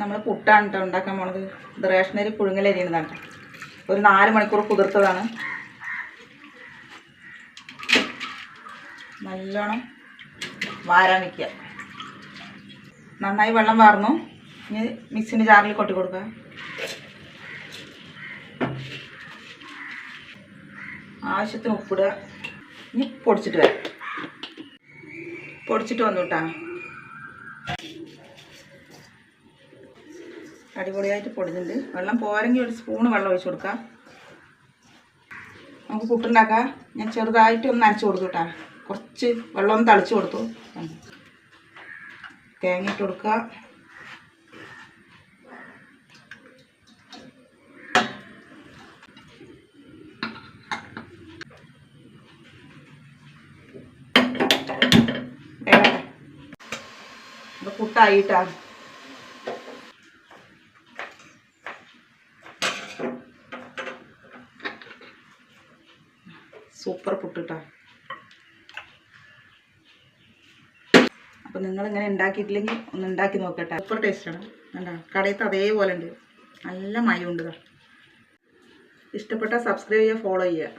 നമ്മൾ പുട്ടാണ് കേട്ടോ ഉണ്ടാക്കാൻ പോണത്. ഇത് റേഷനരി പുഴുങ്ങലരിയുന്നതാണ് കേട്ടോ. ഒരു 4 മണിക്കൂർ കുതിർത്തതാണ്. നല്ലോണം വാരാൻ വയ്ക്കുക. നന്നായി വെള്ളം വാർന്നു. ഇനി മിക്സിൻ്റെ ജാറിൽ കൊട്ടി കൊടുക്കുക. ആവശ്യത്തിന് ഉപ്പിടുക. ഇനി പൊടിച്ചിട്ട് വരാം. പൊടിച്ചിട്ട് വന്നു കേട്ടോ. അടിപൊളിയായിട്ട് പൊടിഞ്ഞിട്ടുണ്ട്. വെള്ളം പോരെങ്കിൽ ഒരു സ്പൂണ് വെള്ളം ഒഴിച്ച് കൊടുക്കാം. നമുക്ക് പുട്ടുണ്ടാക്കാം. ഞാൻ ചെറുതായിട്ട് ഒന്ന് നനച്ച് കൊടുത്തു കേട്ടോ. കുറച്ച് വെള്ളം ഒന്ന് തളിച്ച് കൊടുത്തു. തേങ്ങ ഇട്ട് കൊടുക്കുക. ഇത് പുട്ടായിട്ടാ. സൂപ്പർ പുട്ടിട്ടാ. അപ്പോൾ നിങ്ങളിങ്ങനെ ഉണ്ടാക്കിയിട്ടില്ലെങ്കിൽ ഒന്ന് ഉണ്ടാക്കി നോക്കട്ടെ. സൂപ്പർ ടേസ്റ്റാണ്. കണ്ടോ, കടയത്ത് അതേപോലെ ഉണ്ട്. നല്ല മയമുണ്ട്. ഇഷ്ടപ്പെട്ടാൽ സബ്സ്ക്രൈബ് ചെയ്യുക, ഫോളോ ചെയ്യുക.